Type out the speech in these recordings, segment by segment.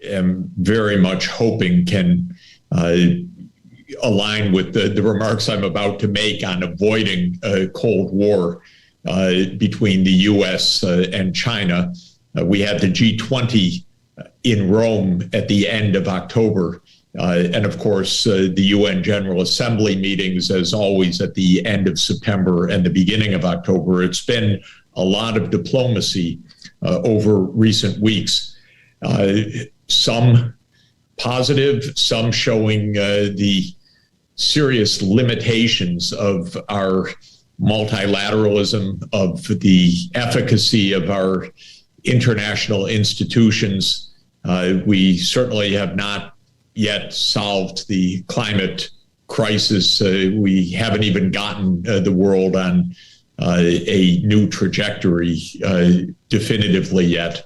am very much hoping can align with the remarks I'm about to make on avoiding a Cold War between the U.S. And China. We had the G20 in Rome at the end of October. And of course, the UN General Assembly meetings, as always, at the end of September and the beginning of October. It's been a lot of diplomacy over recent weeks. Some positive, some showing the serious limitations of our multilateralism, of the efficacy of our international institutions. We certainly have not yet solved the climate crisis. We haven't even gotten the world on a new trajectory definitively yet.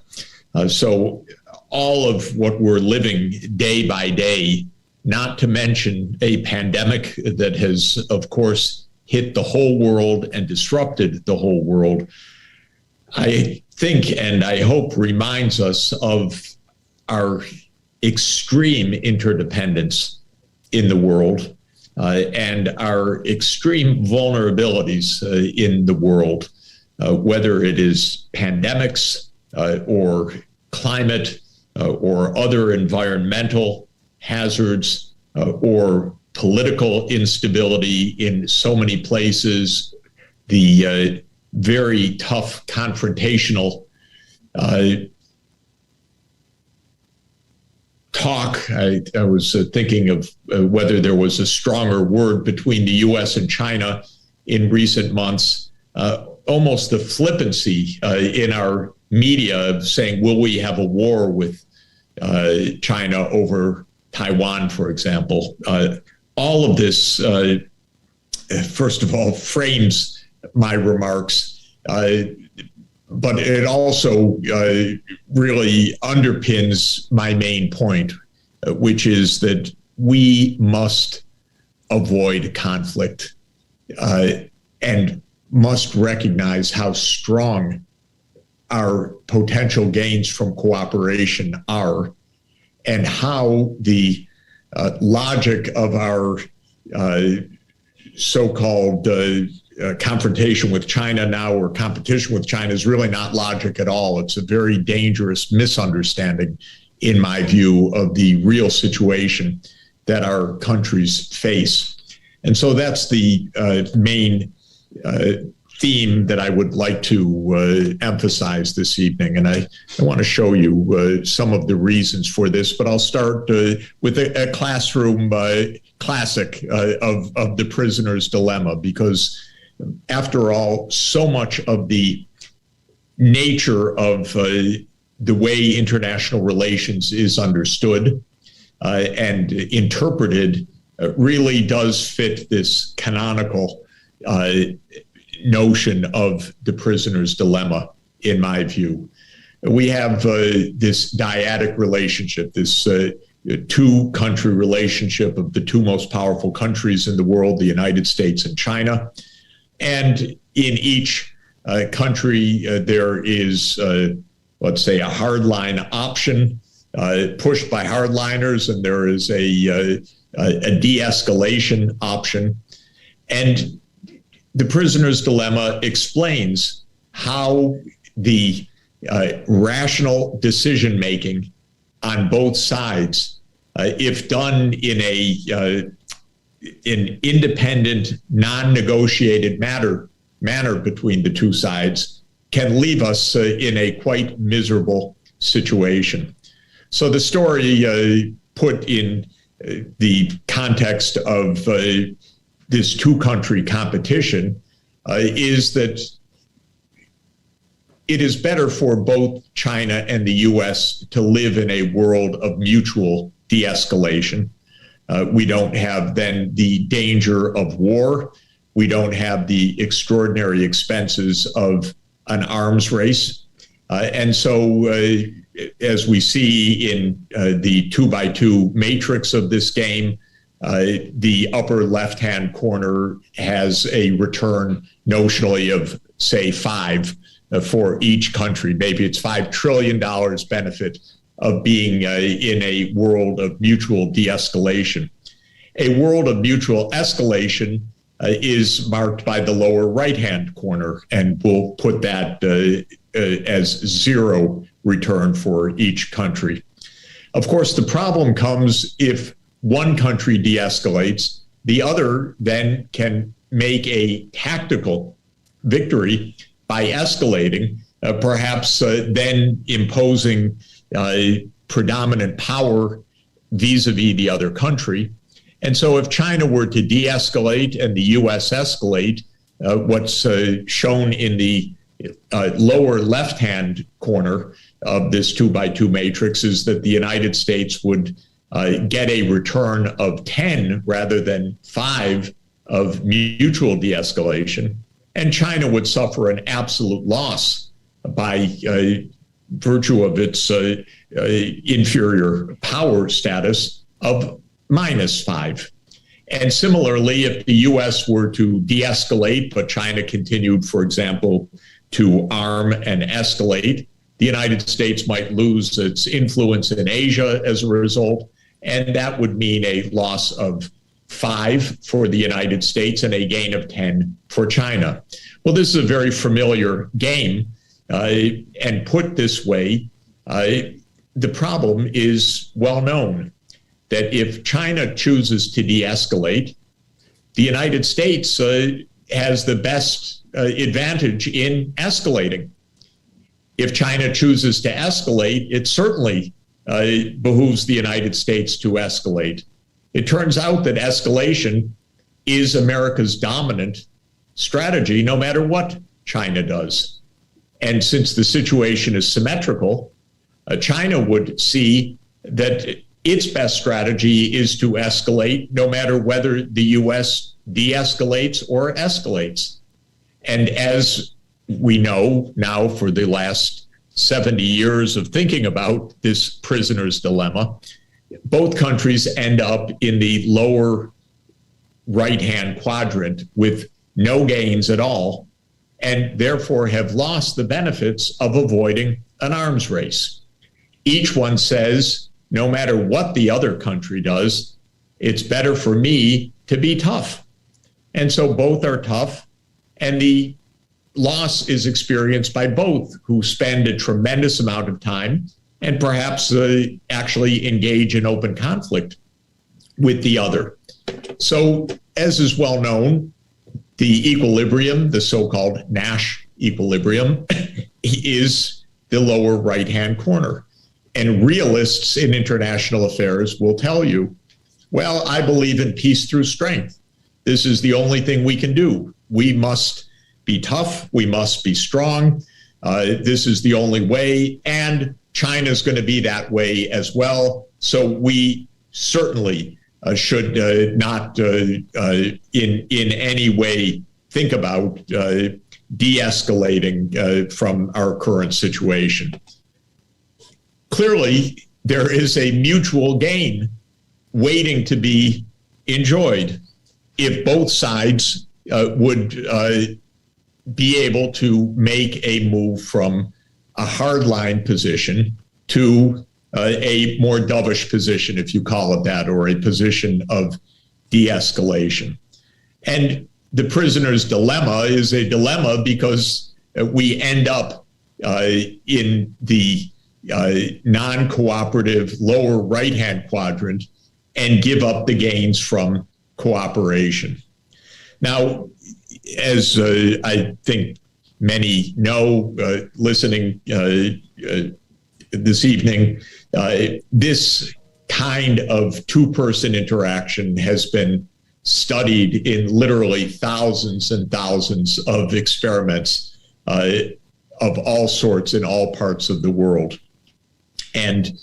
So all of what we're living day by day, not to mention a pandemic that has, of course, hit the whole world and disrupted the whole world, I think and I hope reminds us of our extreme interdependence in the world and our extreme vulnerabilities in the world, whether it is pandemics or climate or other environmental hazards or political instability in so many places, the very tough confrontational talk. I was thinking of whether there was a stronger word between the U.S. and China in recent months. Almost the flippancy in our media of saying, will we have a war with China over Taiwan, for example? All of this, first of all, frames my remarks, but it also really underpins my main point, which is that we must avoid conflict and must recognize how strong our potential gains from cooperation are, and how the logic of our so-called confrontation with China now, or competition with China, is really not logic at all. It's a very dangerous misunderstanding, in my view, of the real situation that our countries face. And so that's the main theme that I would like to emphasize this evening. And I want to show you some of the reasons for this, but I'll start with a classroom classic of the prisoner's dilemma, because after all, so much of the nature of the way international relations is understood and interpreted really does fit this canonical notion of the prisoner's dilemma, in my view. We have this dyadic relationship, this two-country relationship of the two most powerful countries in the world, the United States and China. And in each country, there is, let's say, a hardline option pushed by hardliners, and there is a de-escalation option. And the prisoner's dilemma explains how the rational decision-making on both sides, if done in an independent, non-negotiated manner between the two sides, can leave us in a quite miserable situation. So the story put in the context of this two-country competition is that it is better for both China and the U.S. to live in a world of mutual de-escalation. We don't have then the danger of war. We don't have the extraordinary expenses of an arms race. And so as we see in the 2x2 matrix of this game, the upper left-hand corner has a return notionally of, say, 5 for each country. Maybe it's $5 trillion benefit of being in a world of mutual de-escalation. A world of mutual escalation is marked by the lower right-hand corner, and we'll put that as zero return for each country. Of course, the problem comes if one country de-escalates, the other then can make a tactical victory by escalating, perhaps then imposing predominant power vis-a-vis the other country. And so if China were to de-escalate and the U.S. escalate, what's shown in the lower left-hand corner of this 2x2 matrix is that the United States would get a return of 10 rather than 5 of mutual de-escalation, and China would suffer an absolute loss by virtue of its inferior power status of -5. And similarly, if the U.S. were to de-escalate, but China continued, for example, to arm and escalate, the United States might lose its influence in Asia as a result, and that would mean a loss of 5 for the United States and a gain of 10 for China. Well, this is a very familiar game, and put this way, the problem is well known, that if China chooses to de-escalate, the United States has the best advantage in escalating. If China chooses to escalate, it certainly behooves the United States to escalate. It turns out that escalation is America's dominant strategy, no matter what China does. And since the situation is symmetrical, China would see that its best strategy is to escalate, no matter whether the U.S. de-escalates or escalates. And as we know now for the last 70 years of thinking about this prisoner's dilemma, both countries end up in the lower right-hand quadrant with no gains at all, and therefore have lost the benefits of avoiding an arms race. Each one says, no matter what the other country does, it's better for me to be tough. And so both are tough, and the loss is experienced by both, who spend a tremendous amount of time and perhaps actually engage in open conflict with the other. So, as is well known, the equilibrium, the so-called Nash equilibrium, is the lower right-hand corner. And realists in international affairs will tell you, well, I believe in peace through strength. This is the only thing we can do. We must be tough. We must be strong. This is the only way. And China's going to be that way as well. So we certainly should not in any way think about de-escalating from our current situation. Clearly, there is a mutual gain waiting to be enjoyed if both sides would be able to make a move from a hardline position to a more dovish position, if you call it that, or a position of de-escalation. And the prisoner's dilemma is a dilemma because we end up in the non-cooperative lower right-hand quadrant and give up the gains from cooperation. Now, as I think many know, listening this evening, this kind of two-person interaction has been studied in literally thousands and thousands of experiments of all sorts in all parts of the world. And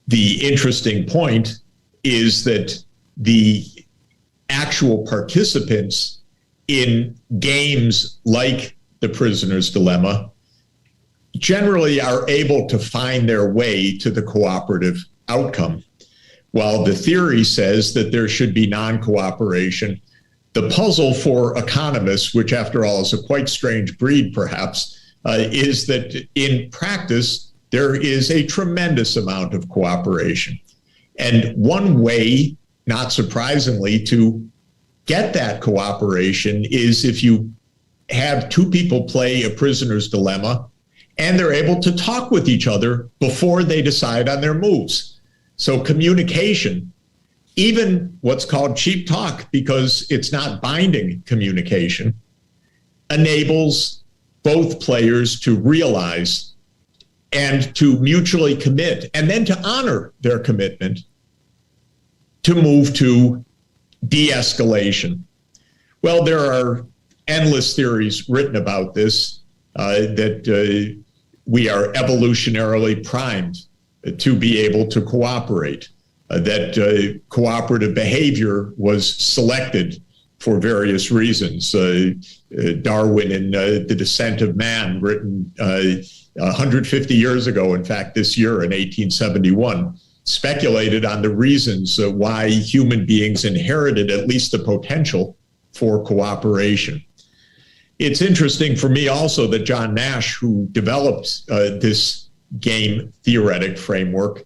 the interesting point is that the actual participants in games like the prisoner's dilemma generally are able to find their way to the cooperative outcome. While the theory says that there should be non-cooperation, the puzzle for economists, which after all is a quite strange breed perhaps, is that in practice, there is a tremendous amount of cooperation. And one way, not surprisingly, to get that cooperation is if you have two people play a prisoner's dilemma and they're able to talk with each other before they decide on their moves. So communication, even what's called cheap talk, because it's not binding communication, enables both players to realize and to mutually commit, and then to honor their commitment to move to de-escalation. Well, there are endless theories written about this, that we are evolutionarily primed to be able to cooperate, that cooperative behavior was selected for various reasons. Darwin in The Descent of Man, written 150 years ago, in fact, this year in 1871, speculated on the reasons why human beings inherited at least the potential for cooperation. It's interesting for me also that John Nash, who developed this game theoretic framework,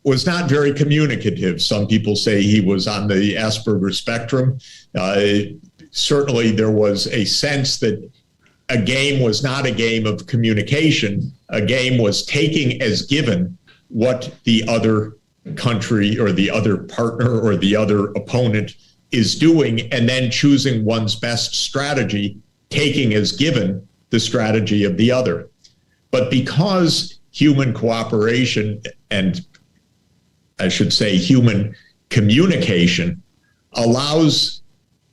was not very communicative. Some people say he was on the Asperger spectrum. Certainly there was a sense that a game was not a game of communication. A game was taking as given what the other country or the other partner or the other opponent is doing, and then choosing one's best strategy, taking as given the strategy of the other. But because human cooperation, and I should say human communication, allows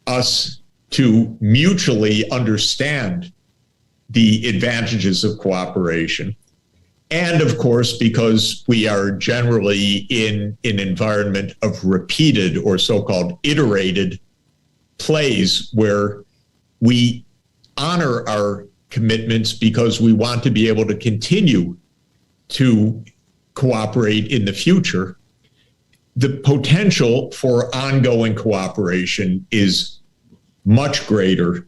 us to mutually understand the advantages of cooperation, and of course, because we are generally in an environment of repeated or so-called iterated plays where we honor our commitments because we want to be able to continue to cooperate in the future, the potential for ongoing cooperation is much greater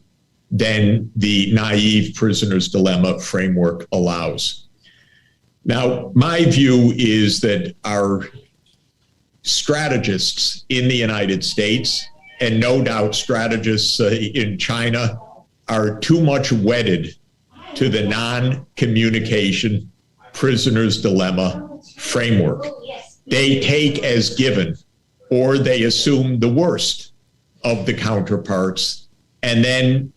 than the naive prisoner's dilemma framework allows. Now, my view is that our strategists in the United States, and no doubt strategists in China, are too much wedded to the non-communication prisoner's dilemma framework. They take as given, or they assume the worst of the counterparts, and then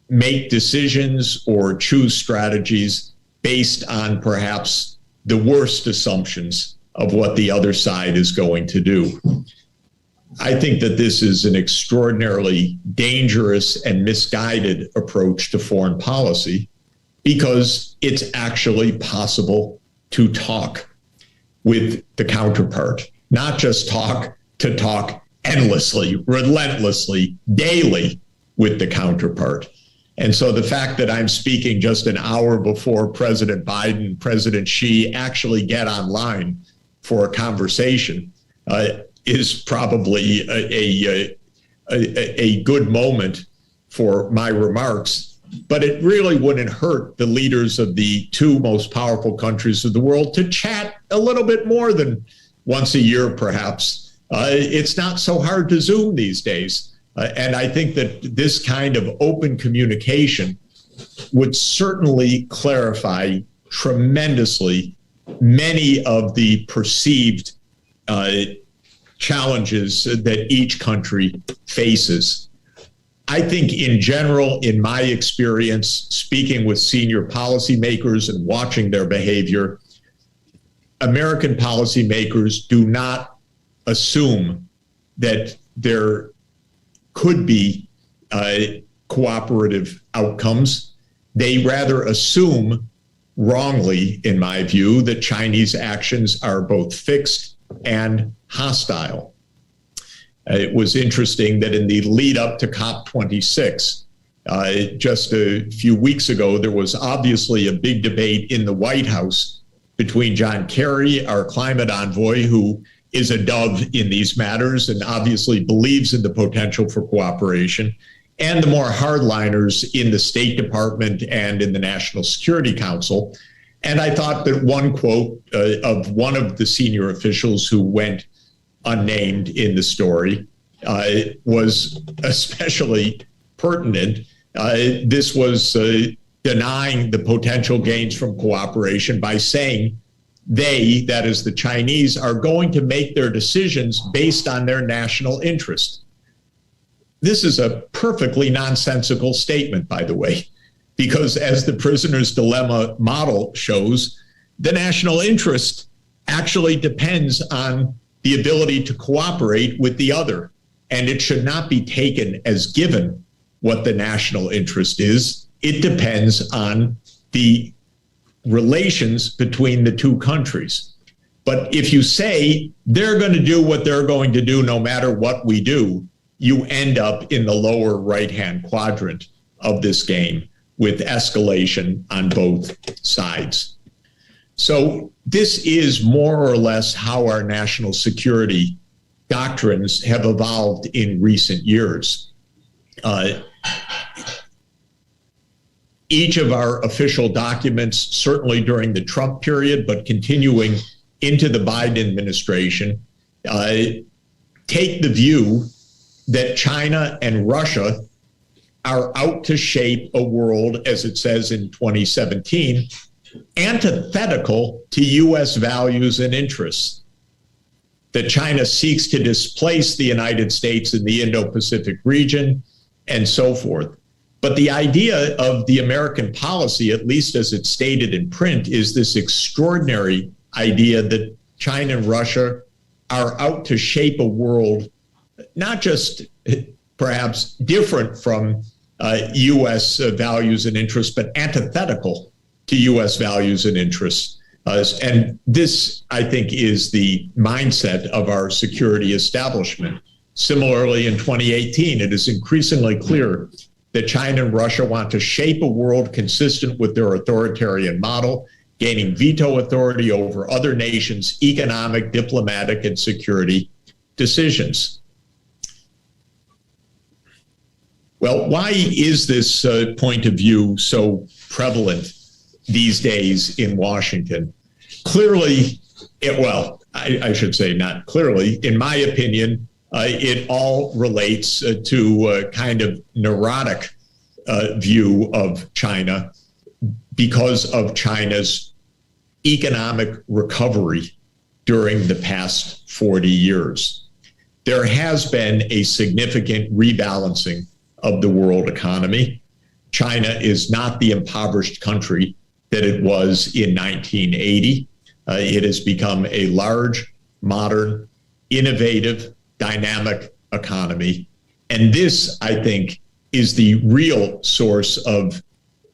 make decisions or choose strategies based on perhaps the worst assumptions of what the other side is going to do. I think that this is an extraordinarily dangerous and misguided approach to foreign policy, because it's actually possible to talk with the counterpart, not just talk endlessly, relentlessly, daily with the counterpart. And so the fact that I'm speaking just an hour before President Biden, President Xi actually get online for a conversation is probably a good moment for my remarks. But it really wouldn't hurt the leaders of the two most powerful countries of the world to chat a little bit more than once a year, perhaps. It's not so hard to Zoom these days. And I think that this kind of open communication would certainly clarify tremendously many of the perceived challenges that each country faces. I think in general, in my experience, speaking with senior policymakers and watching their behavior, American policymakers do not assume that there could be cooperative outcomes. They rather assume, wrongly in my view, that Chinese actions are both fixed and hostile. It was interesting that in the lead up to COP26, just a few weeks ago, there was obviously a big debate in the White House between John Kerry, our climate envoy, who is a dove in these matters and obviously believes in the potential for cooperation, and the more hardliners in the State Department and in the National Security Council. And I thought that one quote of one of the senior officials who went unnamed in the story was especially pertinent. This was denying the potential gains from cooperation by saying they, that is the Chinese, are going to make their decisions based on their national interest. This is a perfectly nonsensical statement, by the way, because as the prisoner's dilemma model shows, the national interest actually depends on the ability to cooperate with the other. And it should not be taken as given what the national interest is. It depends on the relations between the two countries. But if you say they're going to do what they're going to do no matter what we do, you end up in the lower right-hand quadrant of this game with escalation on both sides. So this is more or less how our national security doctrines have evolved in recent years. Each of our official documents, certainly during the Trump period, but continuing into the Biden administration, take the view that China and Russia are out to shape a world, as it says in 2017, antithetical to U.S. values and interests. That China seeks to displace the United States in the Indo-Pacific region, and so forth. But the idea of the American policy, at least as it's stated in print, is this extraordinary idea that China and Russia are out to shape a world not just perhaps different from U.S. values and interests, but antithetical to U.S. values and interests. And this, I think, is the mindset of our security establishment. Similarly, in 2018, it is increasingly clear that China and Russia want to shape a world consistent with their authoritarian model, gaining veto authority over other nations' economic, diplomatic, and security decisions. Well, why is this point of view so prevalent these days in Washington? Clearly, I should say not clearly, in my opinion, it all relates to a kind of neurotic view of China because of China's economic recovery during the past 40 years. There has been a significant rebalancing of the world economy. China is not the impoverished country that it was in 1980. It has become a large, modern, innovative, dynamic economy. And this, I think, is the real source of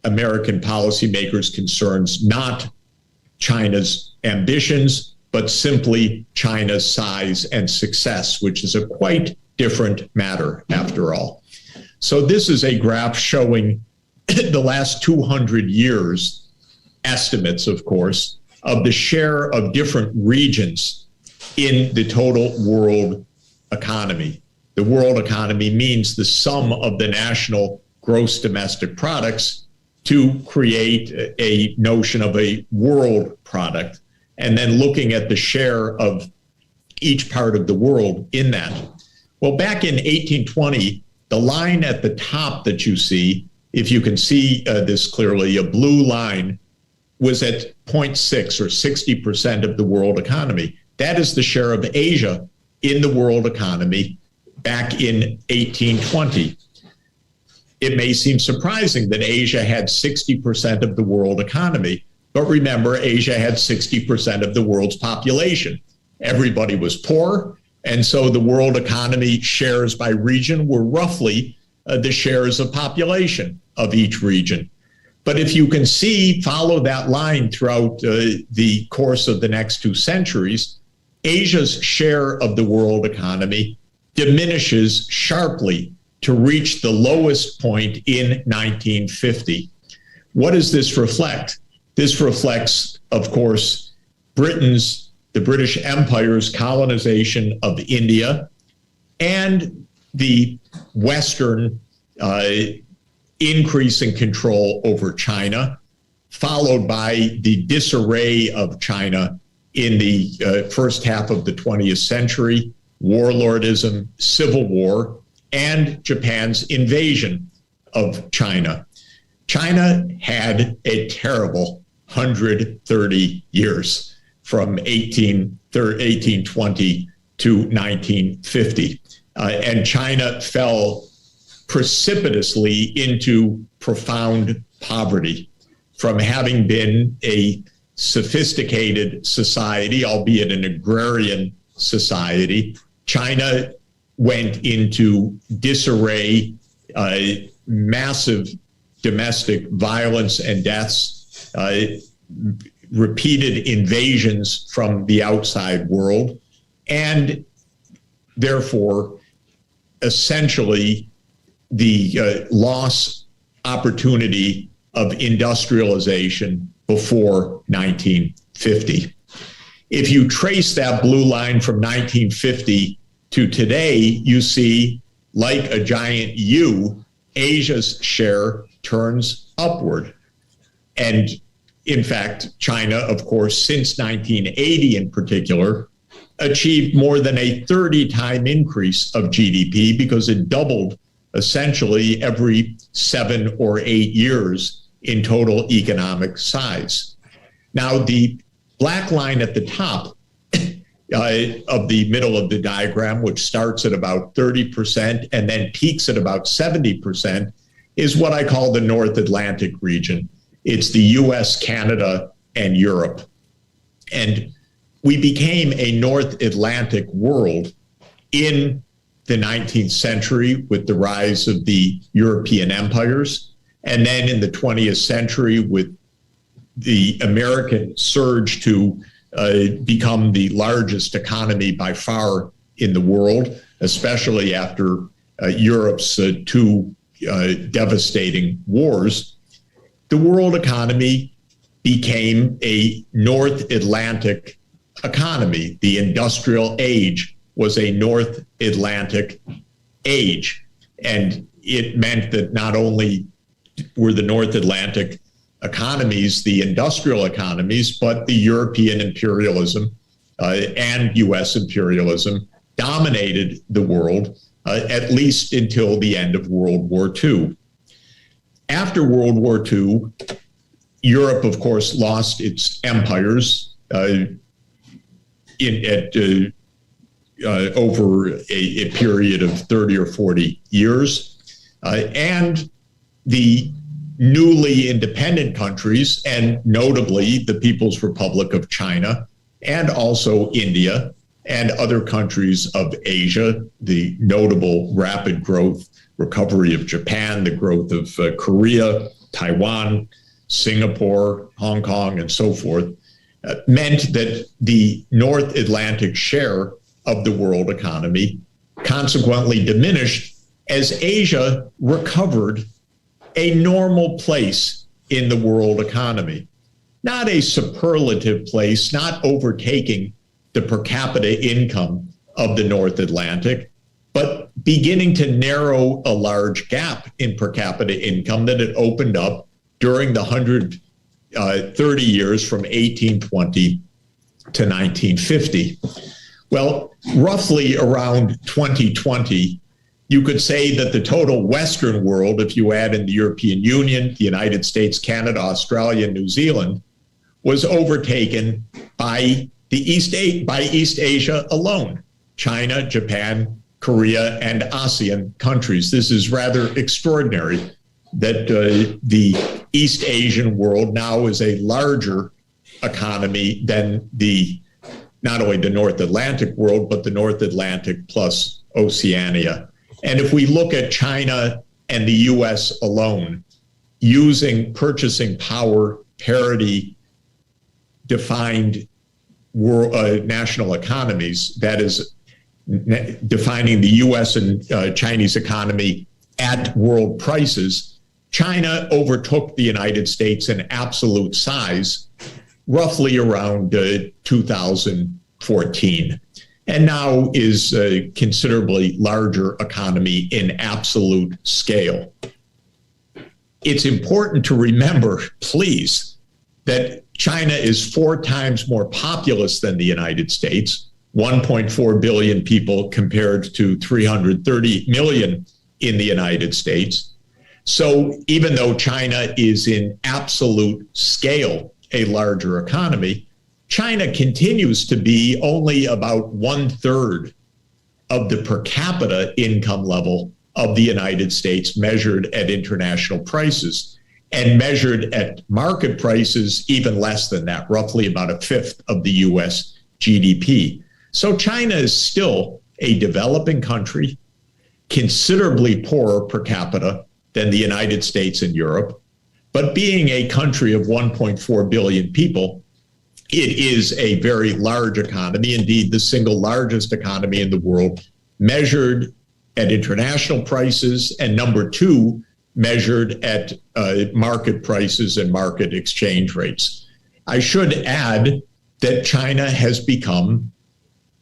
American policymakers' concerns, not China's ambitions, but simply China's size and success, which is a quite different matter after all. So this is a graph showing the last 200 years estimates, of course, of the share of different regions in the total world economy. The world economy means the sum of the national gross domestic products to create a notion of a world product, and then looking at the share of each part of the world in that. Well, back in 1820, the line at the top that you see, if you can see this clearly, a blue line, was at 0.6 or 60% of the world economy. That is the share of Asia in the world economy back in 1820. It may seem surprising that Asia had 60% of the world economy, but remember, Asia had 60% of the world's population. Everybody was poor, and so the world economy shares by region were roughly the shares of population of each region. But if you can see, follow that line throughout the course of the next 2 centuries, Asia's share of the world economy diminishes sharply to reach the lowest point in 1950. What does this reflect? This reflects, of course, the British Empire's colonization of India and the Western increase in control over China, followed by the disarray of China in the first half of the 20th century, warlordism, civil war, and Japan's invasion of China. China had a terrible 130 years from 1820 to 1950. And China fell precipitously into profound poverty from having been a sophisticated society, albeit an agrarian society. China went into disarray, massive domestic violence and deaths, repeated invasions from the outside world, and therefore, essentially, the loss opportunity of industrialization before 1950. If you trace that blue line from 1950 to today, you see, like a giant U, Asia's share turns upward. And in fact, China, of course, since 1980 in particular, achieved more than a 30-time increase of GDP because it doubled essentially every 7 or 8 years in total economic size. Now, the black line at the top of the middle of the diagram, which starts at about 30% and then peaks at about 70%, is what I call the North Atlantic region. It's the US, Canada, and Europe. And we became a North Atlantic world in the 19th century with the rise of the European empires. And then in the 20th century with the American surge to become the largest economy by far in the world, especially after Europe's two devastating wars. The world economy became a North Atlantic economy. The industrial age was a North Atlantic age. And it meant that not only were the North Atlantic economies the industrial economies, but the European imperialism and US imperialism dominated the world, at least until the end of World War II. After World War II, Europe, of course, lost its empires over a period of 30 or 40 years. And the newly independent countries, and notably the People's Republic of China, and also India, and other countries of Asia, the notable rapid growth, recovery of Japan, the growth of Korea, Taiwan, Singapore, Hong Kong, and so forth, meant that the North Atlantic share of the world economy consequently diminished as Asia recovered a normal place in the world economy. Not a superlative place, not overtaking the per capita income of the North Atlantic, but beginning to narrow a large gap in per capita income that had opened up during the 130 years from 1820 to 1950. Well, roughly around 2020, you could say that the total Western world, if you add in the European Union, the United States, Canada, Australia, New Zealand, was overtaken by East Asia alone, China, Japan, Korea, and ASEAN countries. This is rather extraordinary that the East Asian world now is a larger economy than not only the North Atlantic world, but the North Atlantic plus Oceania. And if we look at China and the US alone, using purchasing power parity defined national economies, that is defining the US and Chinese economy at world prices, China overtook the United States in absolute size roughly around 2014. And now is a considerably larger economy in absolute scale. It's important to remember, please, that China is 4 times more populous than the United States, 1.4 billion people compared to 330 million in the United States. So even though China is in absolute scale a larger economy, China continues to be only about 1/3 of the per capita income level of the United States measured at international prices, and measured at market prices even less than that, roughly about 1/5 of the US GDP. So China is still a developing country, considerably poorer per capita than the United States and Europe. But being a country of 1.4 billion people, it is a very large economy, indeed the single largest economy in the world, measured at international prices, and number 2, measured at market prices and market exchange rates. I should add that China has become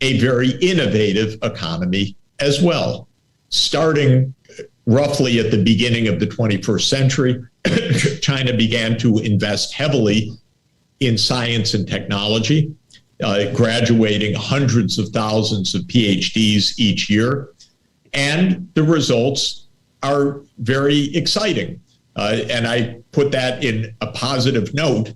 a very innovative economy as well. Starting roughly at the beginning of the 21st century, China began to invest heavily in science and technology, graduating hundreds of thousands of PhDs each year. And the results are very exciting. And I put that in a positive note.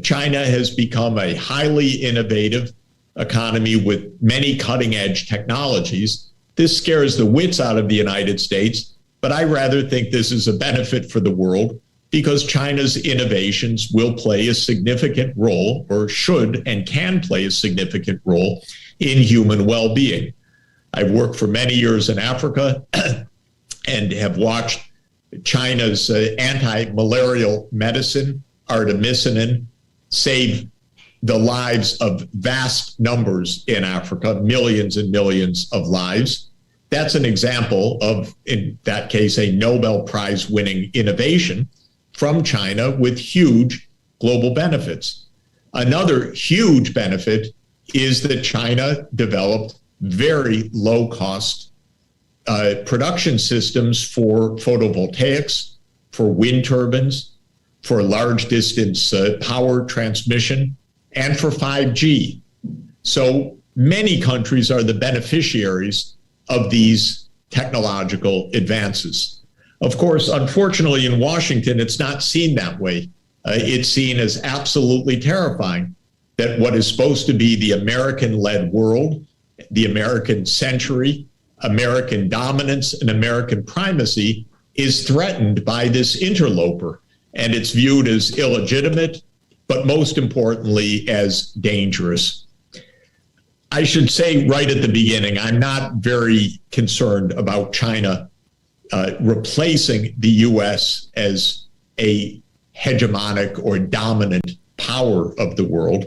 China has become a highly innovative economy with many cutting-edge technologies. This scares the wits out of the United States, but I rather think this is a benefit for the world, because China's innovations will play a significant role, or should and can play a significant role, in human well-being. I've worked for many years in Africa and have watched China's anti-malarial medicine, artemisinin, save the lives of vast numbers in Africa, millions and millions of lives. That's an example of, in that case, a Nobel Prize winning innovation from China with huge global benefits. Another huge benefit is that China developed very low cost production systems for photovoltaics, for wind turbines, for large distance power transmission, and for 5G. So many countries are the beneficiaries of these technological advances. Of course, unfortunately, in Washington, it's not seen that way. It's seen as absolutely terrifying that what is supposed to be the American-led world, the American century, American dominance, and American primacy is threatened by this interloper. And it's viewed as illegitimate, but most importantly, as dangerous. I should say right at the beginning, I'm not very concerned about China replacing the US as a hegemonic or dominant power of the world.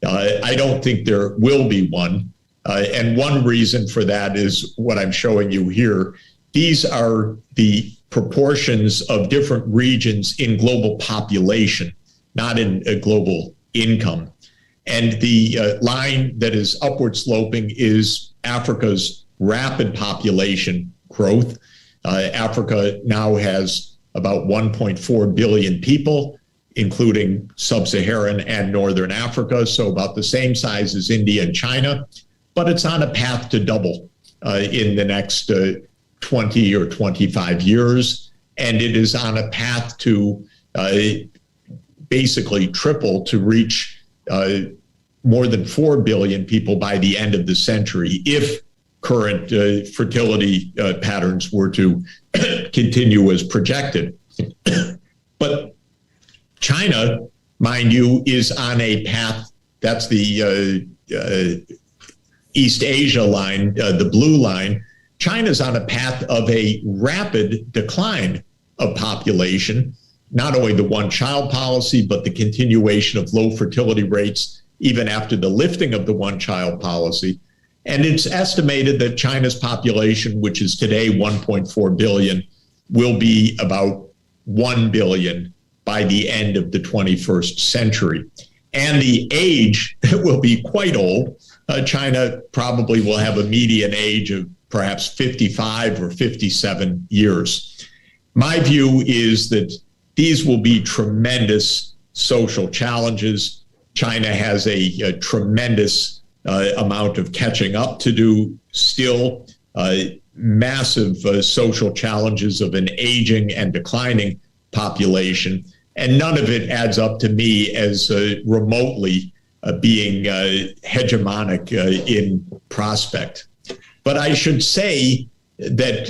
I don't think there will be one. And one reason for that is what I'm showing you here. These are the proportions of different regions in global population, not in global income. And the line that is upward sloping is Africa's rapid population growth. Africa now has about 1.4 billion people, including sub-Saharan and Northern Africa, so about the same size as India and China, but it's on a path to double in the next 20 or 25 years. And it is on a path to basically triple, to reach more than 4 billion people by the end of the century, if current fertility patterns were to continue as projected. But China, mind you, is on a path, that's the East Asia line, the blue line. China's on a path of a rapid decline of population, not only the one-child policy, but the continuation of low fertility rates even after the lifting of the one-child policy. And it's estimated that China's population, which is today 1.4 billion, will be about 1 billion by the end of the 21st century. And the age will be quite old. China probably will have a median age of perhaps 55 or 57 years. My view is that these will be tremendous social challenges. China has a tremendous amount of catching up to do still. Massive social challenges of an aging and declining population. And none of it adds up to me as remotely being hegemonic in prospect. But I should say that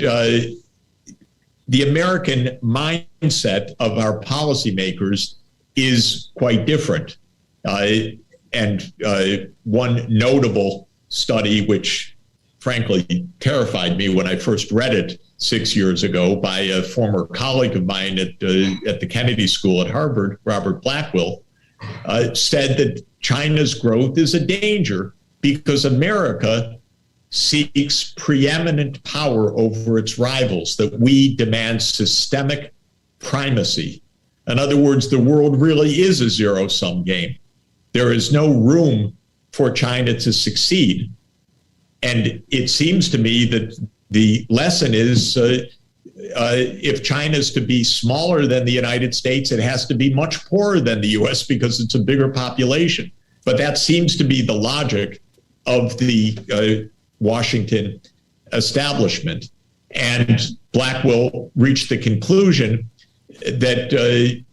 the American mindset of our policymakers is quite different. And one notable study, which frankly terrified me when I first read it 6 years ago by a former colleague of mine at the Kennedy School at Harvard, Robert Blackwell, said that China's growth is a danger because America seeks preeminent power over its rivals, that we demand systemic primacy. In other words, the world really is a zero-sum game. There is no room for China to succeed. And it seems to me that the lesson is if China is to be smaller than the United States, it has to be much poorer than the U.S. because it's a bigger population. But that seems to be the logic of the Washington establishment. And Blackwell reached the conclusion that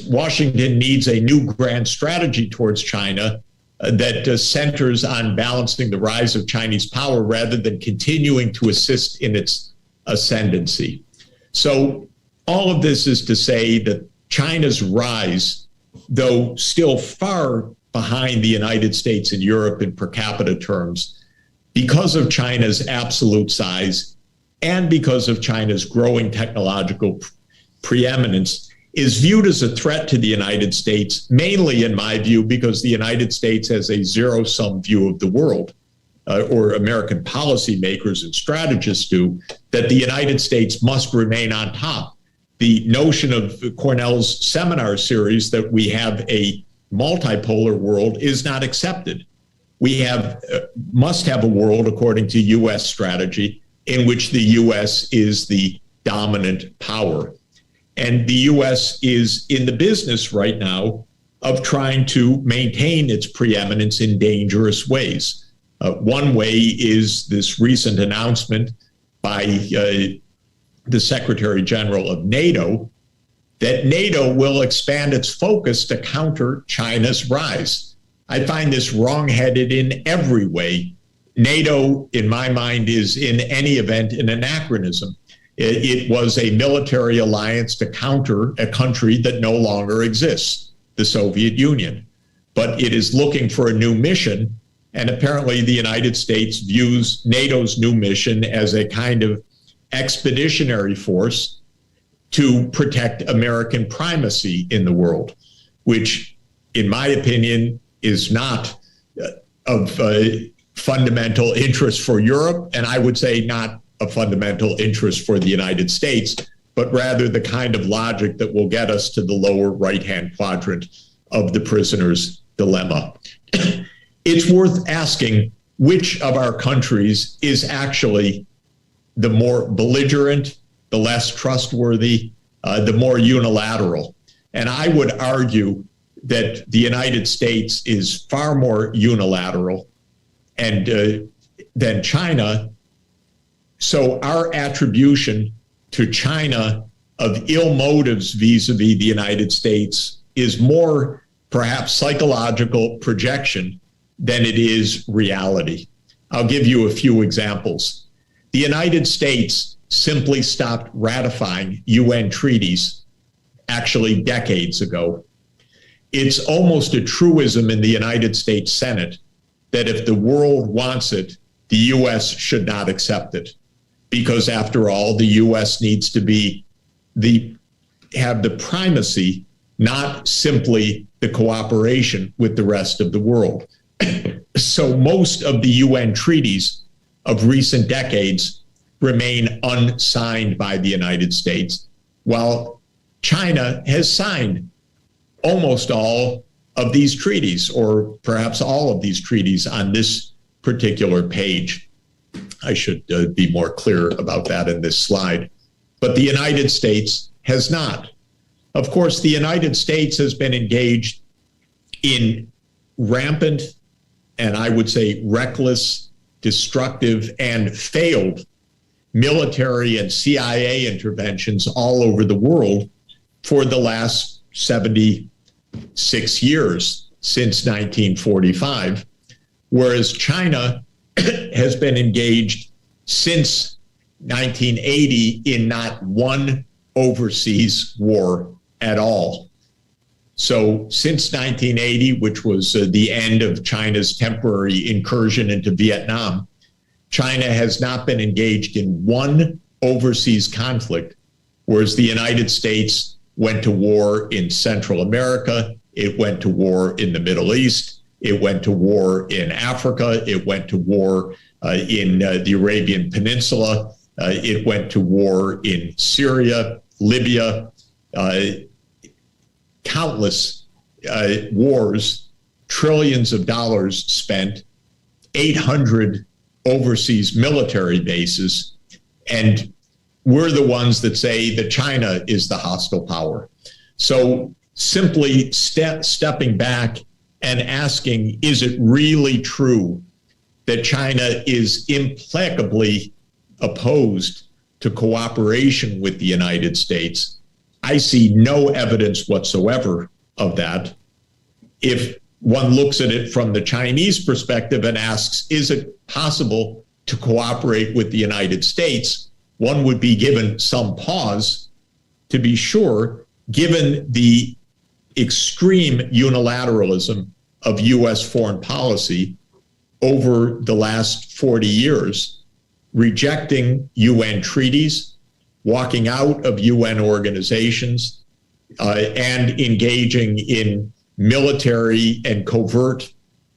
Washington needs a new grand strategy towards China that centers on balancing the rise of Chinese power rather than continuing to assist in its ascendancy. So all of this is to say that China's rise, though still far behind the United States and Europe in per capita terms, because of China's absolute size and because of China's growing technological preeminence, is viewed as a threat to the United States, mainly, in my view, because the United States has a zero-sum view of the world, or American policymakers and strategists do, that the United States must remain on top. The notion of Cornell's seminar series that we have a multipolar world is not accepted. We must have a world, according to U.S. strategy, in which the U.S. is the dominant power. And the U.S. is in the business right now of trying to maintain its preeminence in dangerous ways. One way is this recent announcement by the Secretary General of NATO that NATO will expand its focus to counter China's rise. I find this wrongheaded in every way. NATO, in my mind, is in any event an anachronism. It was a military alliance to counter a country that no longer exists, the Soviet Union. But it is looking for a new mission, and apparently the United States views NATO's new mission as a kind of expeditionary force to protect American primacy in the world, which, in my opinion, is not of fundamental interest for Europe, and I would say not a fundamental interest for the United States, but rather the kind of logic that will get us to the lower right-hand quadrant of the prisoner's dilemma. It's worth asking which of our countries is actually the more belligerent, the less trustworthy, the more unilateral. And I would argue that the United States is far more unilateral and than China. So our attribution to China of ill motives vis-a-vis the United States is more perhaps psychological projection than it is reality. I'll give you a few examples. The United States simply stopped ratifying UN treaties actually decades ago. It's almost a truism in the United States Senate that if the world wants it, the U.S. should not accept it. Because after all, the U.S. needs to have the primacy, not simply the cooperation with the rest of the world. So most of the UN treaties of recent decades remain unsigned by the United States, while China has signed almost all of these treaties, or perhaps all of these treaties on this particular page. I should be more clear about that in this slide. But the United States has not. Of course, the United States has been engaged in rampant, and I would say reckless, destructive, and failed military and CIA interventions all over the world for the last 76 years, since 1945, whereas China has been engaged since 1980 in not one overseas war at all. So since 1980, which was the end of China's temporary incursion into Vietnam, China has not been engaged in one overseas conflict, whereas the United States went to war in Central America, it went to war in the Middle East, it went to war in Africa, it went to war in the Arabian Peninsula, it went to war in Syria, Libya, countless wars, trillions of dollars spent, 800 overseas military bases, and we're the ones that say that China is the hostile power. So simply stepping back and asking, is it really true that China is implacably opposed to cooperation with the United States? I see no evidence whatsoever of that. If one looks at it from the Chinese perspective and asks, is it possible to cooperate with the United States? One would be given some pause, to be sure, given the extreme unilateralism of U.S. foreign policy over the last 40 years, rejecting UN treaties, walking out of UN organizations, and engaging in military and covert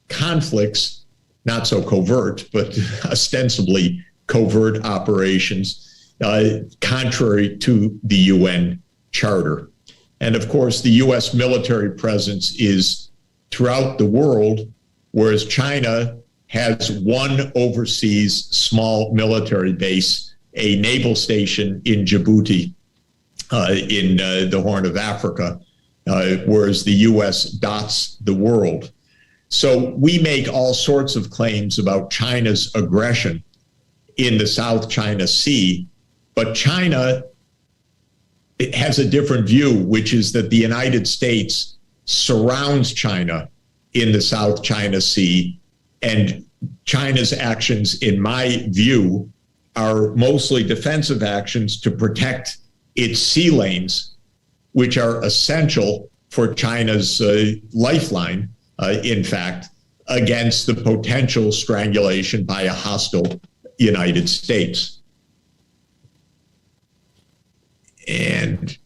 conflicts, not so covert, but ostensibly covert operations, contrary to the UN Charter. And of course, the US military presence is throughout the world, whereas China has one overseas small military base, a naval station in Djibouti, in the Horn of Africa, whereas the US dots the world. So we make all sorts of claims about China's aggression in the South China Sea, but China has a different view, which is that the United States surrounds China in the South China Sea, and China's actions, in my view, are mostly defensive actions to protect its sea lanes, which are essential for China's lifeline, in fact, against the potential strangulation by a hostile United States. And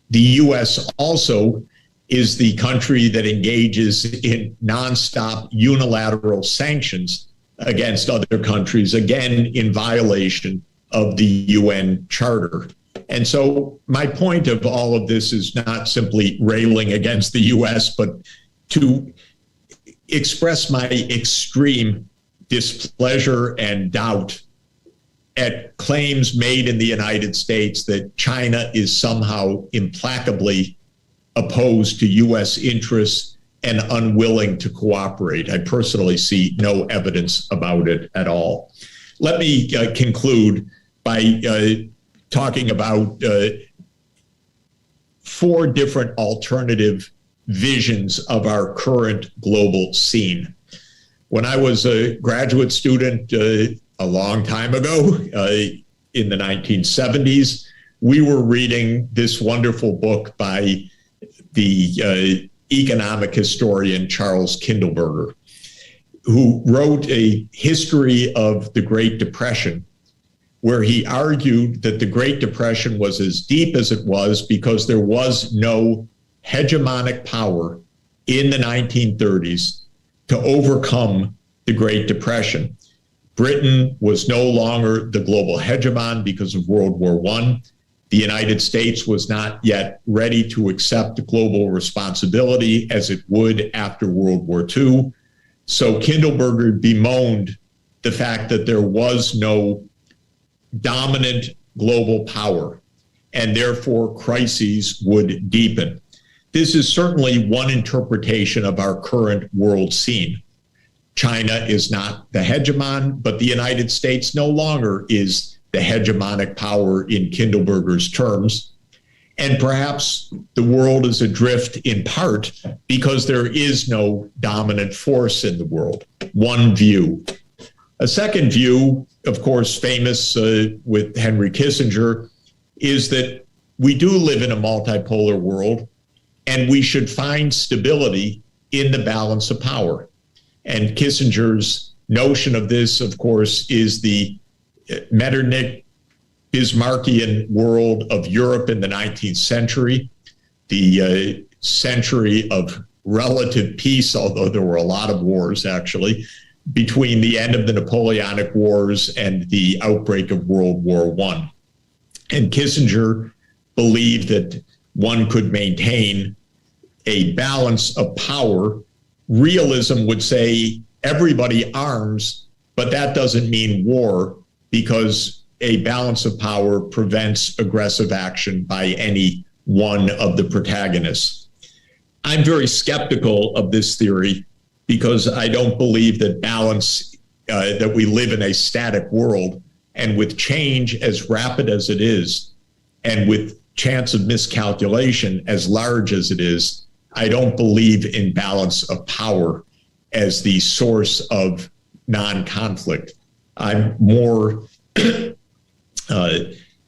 the U.S. also is the country that engages in nonstop unilateral sanctions against other countries, again, in violation of the UN Charter. And so my point of all of this is not simply railing against the U.S., but to express my extreme displeasure and doubt at claims made in the United States that China is somehow implacably opposed to U.S. interests and unwilling to cooperate. I personally see no evidence about it at all. Let me conclude by talking about four different alternative visions of our current global scene. When I was a graduate student a long time ago, in the 1970s, we were reading this wonderful book by the economic historian Charles Kindleberger, who wrote a history of the Great Depression, where he argued that the Great Depression was as deep as it was because there was no hegemonic power in the 1930s to overcome the Great Depression. Britain was no longer the global hegemon because of World War I. The United States was not yet ready to accept global responsibility as it would after World War II. So Kindleberger bemoaned the fact that there was no dominant global power. and therefore crises would deepen. This is certainly one interpretation of our current world scene. China is not the hegemon, but the United States no longer is the hegemonic power in Kindleberger's terms. And perhaps the world is adrift in part because there is no dominant force in the world. One view. A second view, of course, famous with Henry Kissinger, is that we do live in a multipolar world and we should find stability in the balance of power. And Kissinger's notion of this, of course, is the Metternich Bismarckian world of Europe in the 19th century, the century of relative peace, although there were a lot of wars, actually, between the end of the Napoleonic Wars and the outbreak of World War I. And Kissinger believed that one could maintain a balance of power. Realism would say everybody arms, but that doesn't mean war, because a balance of power prevents aggressive action by any one of the protagonists. I'm very skeptical of this theory because I don't believe that balance, that we live in a static world, and with change as rapid as it is, and with chance of miscalculation as large as it is, I don't believe in balance of power as the source of non-conflict. I'm more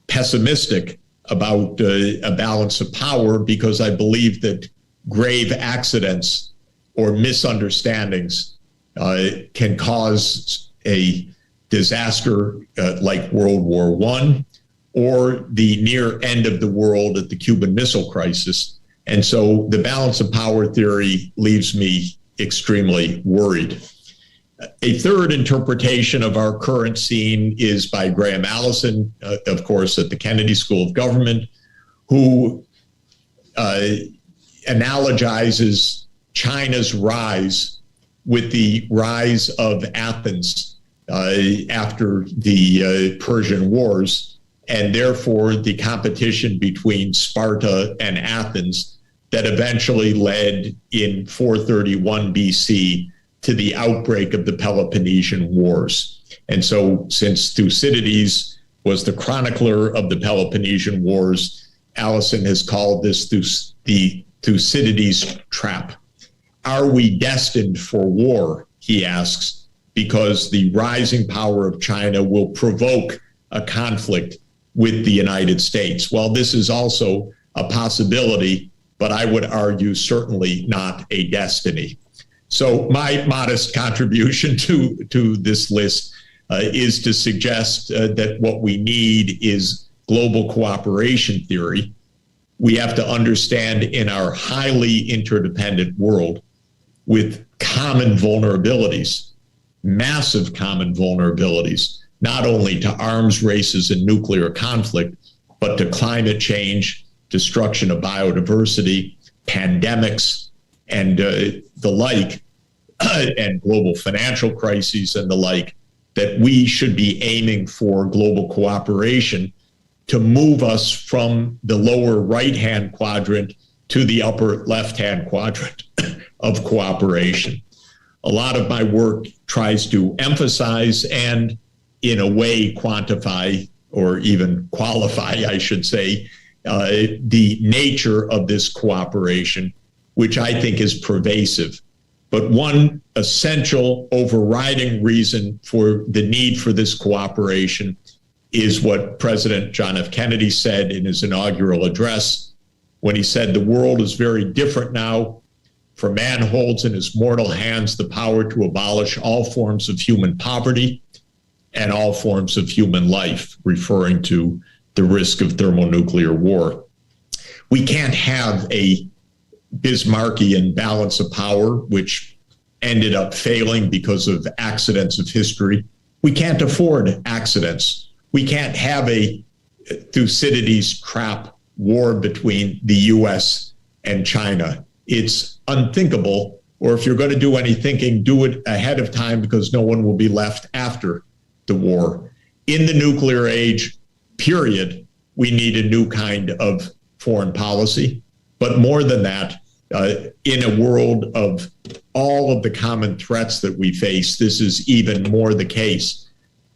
pessimistic about a balance of power because I believe that grave accidents or misunderstandings can cause a disaster like World War I or the near end of the world at the Cuban Missile Crisis. And so the balance of power theory leaves me extremely worried. A third interpretation of our current scene is by Graham Allison, of course, at the Kennedy School of Government, who analogizes China's rise with the rise of Athens after the Persian Wars, and therefore the competition between Sparta and Athens that eventually led in 431 BC to the outbreak of the Peloponnesian Wars. And so since Thucydides was the chronicler of the Peloponnesian Wars, Allison has called this the Thucydides trap. Are we destined for war, he asks, because the rising power of China will provoke a conflict with the United States? Well, this is also a possibility, but I would argue certainly not a destiny. So my modest contribution to this list is to suggest that what we need is global cooperation theory. We have to understand in our highly interdependent world with common vulnerabilities, massive common vulnerabilities, not only to arms races and nuclear conflict, but to climate change, destruction of biodiversity, pandemics, and the like, and global financial crises and the like, that we should be aiming for global cooperation to move us from the lower right-hand quadrant to the upper left-hand quadrant of cooperation. A lot of my work tries to emphasize and, in a way, quantify, or even qualify, I should say, the nature of this cooperation, which I think is pervasive. But one essential overriding reason for the need for this cooperation is what President John F. Kennedy said in his inaugural address, when he said, "The world is very different now, for man holds in his mortal hands the power to abolish all forms of human poverty and all forms of human life," referring to the risk of thermonuclear war. We can't have a Bismarckian balance of power, which ended up failing because of accidents of history. We can't afford accidents. We can't have a Thucydides trap war between the US and China. It's unthinkable, or if you're going to do any thinking, do it ahead of time because no one will be left after the war. In the nuclear age, period, we need a new kind of foreign policy. But more than that, in a world of all of the common threats that we face, this is even more the case.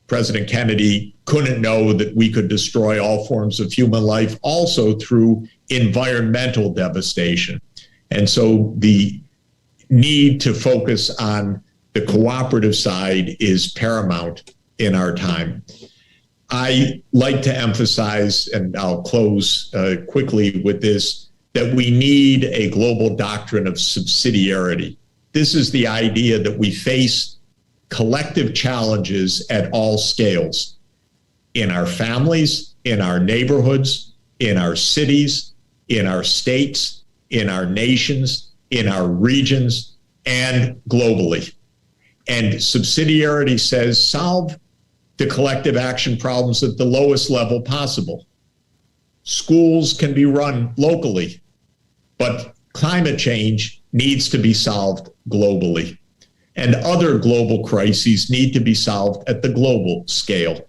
President Kennedy couldn't know that we could destroy all forms of human life also through environmental devastation. And so the need to focus on the cooperative side is paramount in our time. I like to emphasize, and I'll close quickly with this, that we need a global doctrine of subsidiarity. This is the idea that we face collective challenges at all scales, in our families, in our neighborhoods, in our cities, in our states, in our nations, in our regions, and globally. And subsidiarity says solve the collective action problems at the lowest level possible. Schools can be run locally, but climate change needs to be solved globally. And other global crises need to be solved at the global scale.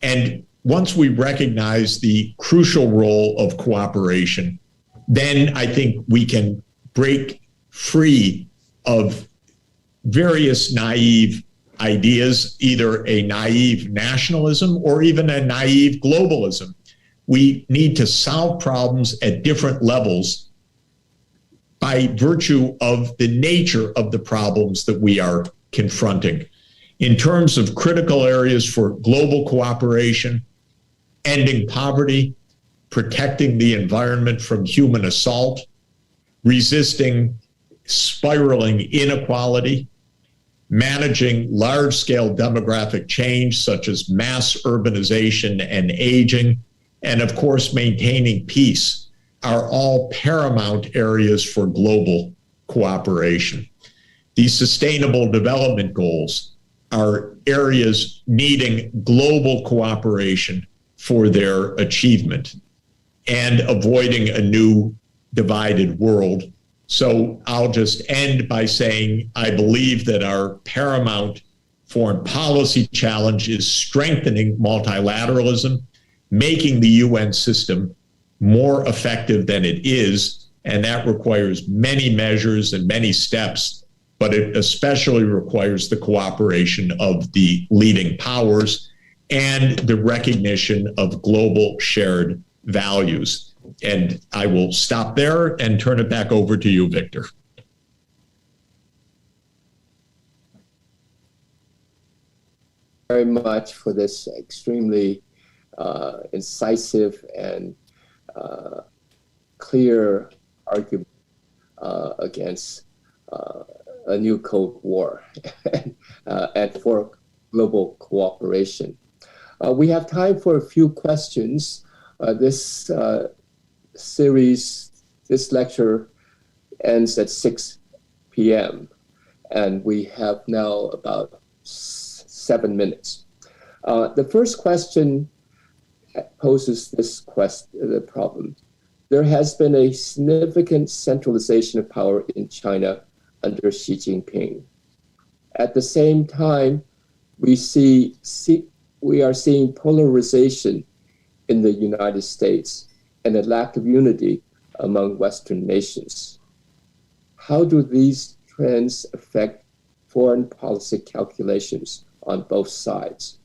And once we recognize the crucial role of cooperation, then I think we can break free of various naive ideas, either a naive nationalism or even a naive globalism. We need to solve problems at different levels by virtue of the nature of the problems that we are confronting. In terms of critical areas for global cooperation, ending poverty, protecting the environment from human assault, resisting spiraling inequality, managing large-scale demographic change such as mass urbanization and aging, and of course, maintaining peace are all paramount areas for global cooperation. These sustainable development goals are areas needing global cooperation for their achievement and avoiding a new divided world. So I'll just end by saying I believe that our paramount foreign policy challenge is strengthening multilateralism, making the UN system more effective than it is, and that requires many measures and many steps, but it especially requires the cooperation of the leading powers and the recognition of global shared values. And I will stop there and turn it back over to you, Victor. Very much for this extremely incisive and clear argument against a new Cold War and for global cooperation. We have time for a few questions. This lecture ends at 6 p.m. and we have now about 7 minutes. The first question poses the problem. There has been a significant centralization of power in China under Xi Jinping. At the same time, we are seeing polarization in the United States and a lack of unity among Western nations. How do these trends affect foreign policy calculations on both sides?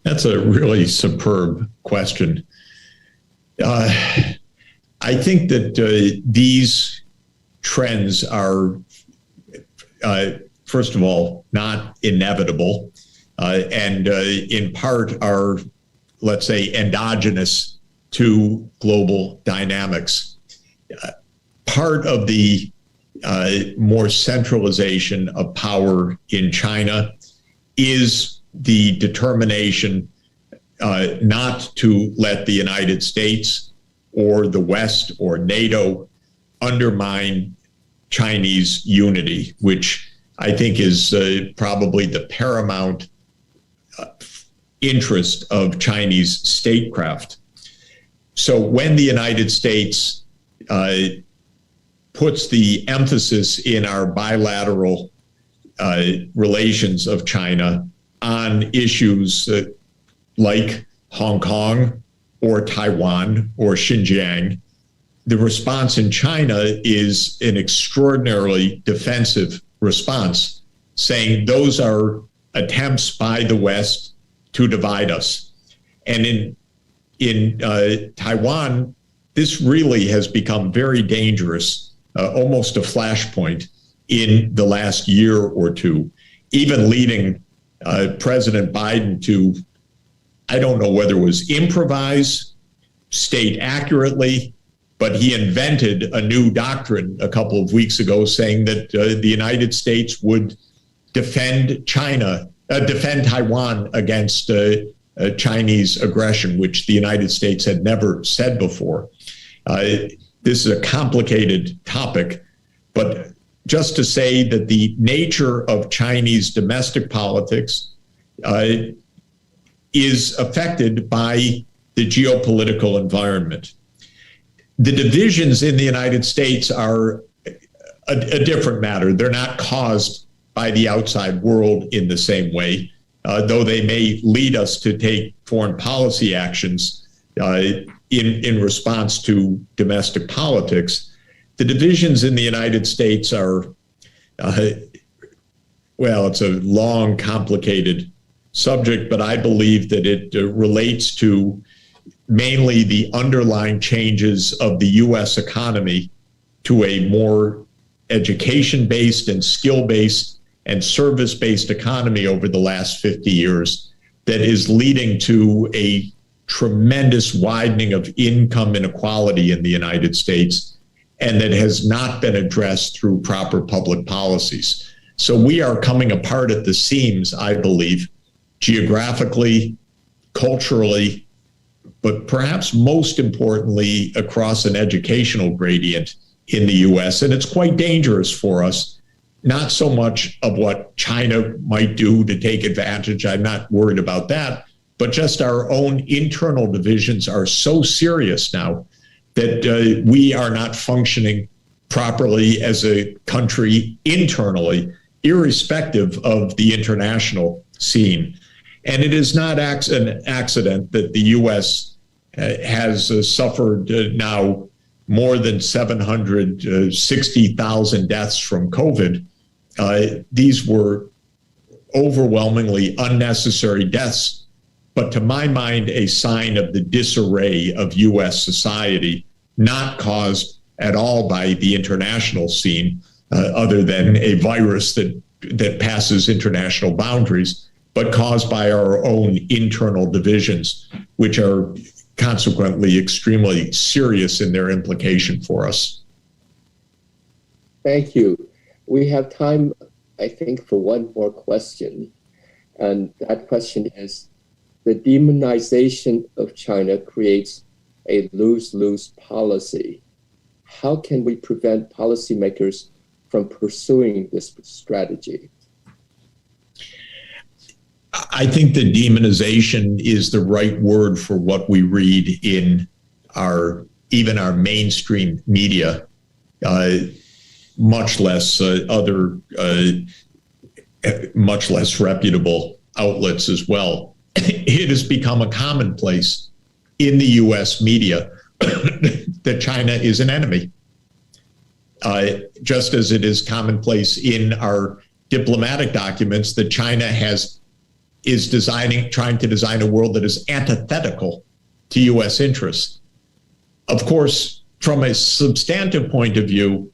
That's a really superb question. I think that these trends are, first of all, not inevitable, and in part are, let's say, endogenous to global dynamics. Part of the more centralization of power in China is the determination not to let the United States or the West or NATO undermine Chinese unity, which I think is probably the paramount interest of Chinese statecraft. So when the United States puts the emphasis in our bilateral relations of China on issues like Hong Kong, or Taiwan or Xinjiang. The response in China is an extraordinarily defensive response, saying those are attempts by the West to divide us. And in Taiwan, this really has become very dangerous, almost a flashpoint in the last year or two, even leading President Biden to, I don't know whether it was improvise, state accurately, but he invented a new doctrine a couple of weeks ago saying that the United States would defend Taiwan against Chinese aggression, which the United States had never said before. This is a complicated topic, but just to say that the nature of Chinese domestic politics is affected by the geopolitical environment. The divisions in the United States are a different matter. They're not caused by the outside world in the same way, though they may lead us to take foreign policy actions in response to domestic politics. The divisions in the United States are, well, it's a long, complicated subject, but I believe that it relates to mainly the underlying changes of the U.S. economy to a more education-based and skill-based and service-based economy over the last 50 years that is leading to a tremendous widening of income inequality in the United States, and that has not been addressed through proper public policies. So we are coming apart at the seams, I believe, geographically, culturally, but perhaps most importantly, across an educational gradient in the US. And it's quite dangerous for us, not so much of what China might do to take advantage. I'm not worried about that, but just our own internal divisions are so serious now that we are not functioning properly as a country internally, irrespective of the international scene. And it is not an accident that the U.S. Has suffered now more than 760,000 deaths from COVID. These were overwhelmingly unnecessary deaths, but to my mind, a sign of the disarray of U.S. society, not caused at all by the international scene, other than a virus that passes international boundaries, but caused by our own internal divisions, which are consequently extremely serious in their implication for us. Thank you. We have time, I think, for one more question. And that question is, the demonization of China creates a lose-lose policy. How can we prevent policymakers from pursuing this strategy? I think the demonization is the right word for what we read in even our mainstream media, much less much less reputable outlets as well. It has become a commonplace in the U.S. media that China is an enemy, just as it is commonplace in our diplomatic documents that China is trying to design a world that is antithetical to U.S. interests. Of course, from a substantive point of view,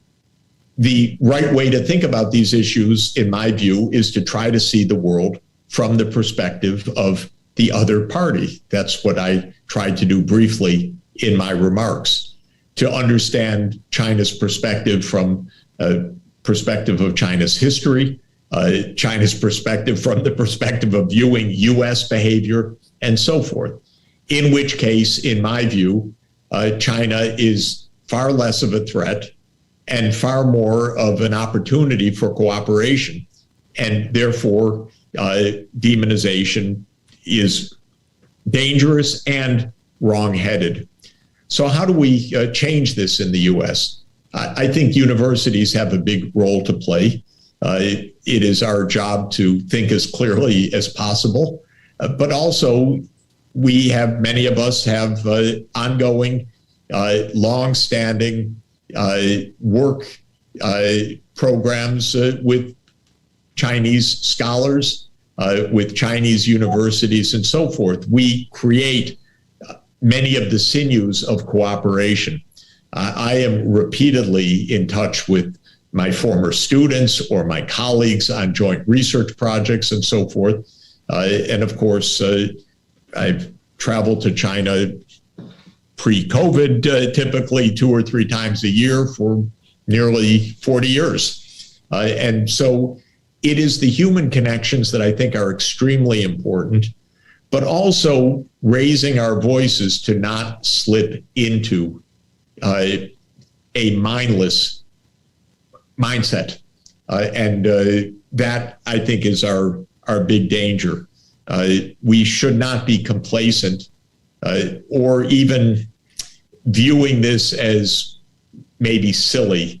the right way to think about these issues, in my view, is to try to see the world from the perspective of the other party. That's what I tried to do briefly in my remarks, to understand China's perspective from a perspective of China's history, China's perspective from the perspective of viewing U.S. behavior, and so forth. In which case, in my view, China is far less of a threat and far more of an opportunity for cooperation. And therefore, demonization is dangerous and wrong-headed. So how do we change this in the U.S.? I think universities have a big role to play. It is our job to think as clearly as possible, but also many of us have ongoing, long-standing work programs with Chinese scholars, with Chinese universities and so forth. We create many of the sinews of cooperation. I am repeatedly in touch with my former students or my colleagues on joint research projects and so forth. And of course, I've traveled to China pre-COVID, typically 2 or 3 times a year for nearly 40 years. And so it is the human connections that I think are extremely important, but also raising our voices to not slip into a mindless mindset. And that, I think, is our big danger. We should not be complacent or even viewing this as maybe silly.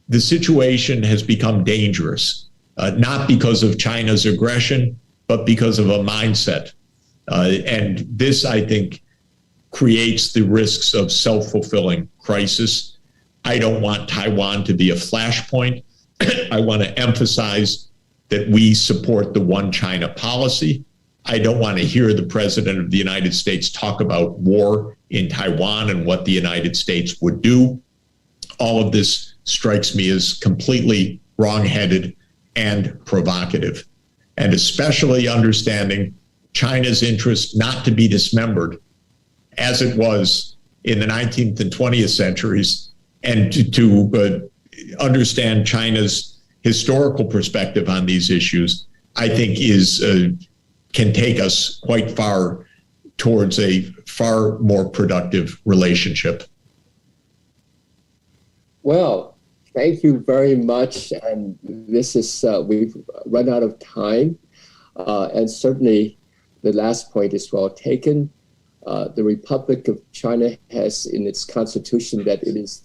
The situation has become dangerous, not because of China's aggression, but because of a mindset. And this, I think, creates the risks of self-fulfilling crisis. I don't want Taiwan to be a flashpoint. I want to emphasize that we support the one China policy. I don't want to hear the president of the United States talk about war in Taiwan and what the United States would do. All of this strikes me as completely wrong-headed and provocative, and especially understanding China's interest not to be dismembered as it was in the 19th and 20th centuries, and to understand China's historical perspective on these issues, I think can take us quite far towards a far more productive relationship. Well, thank you very much. And this is, we've run out of time. And certainly the last point is well taken. The Republic of China has in its constitution that it is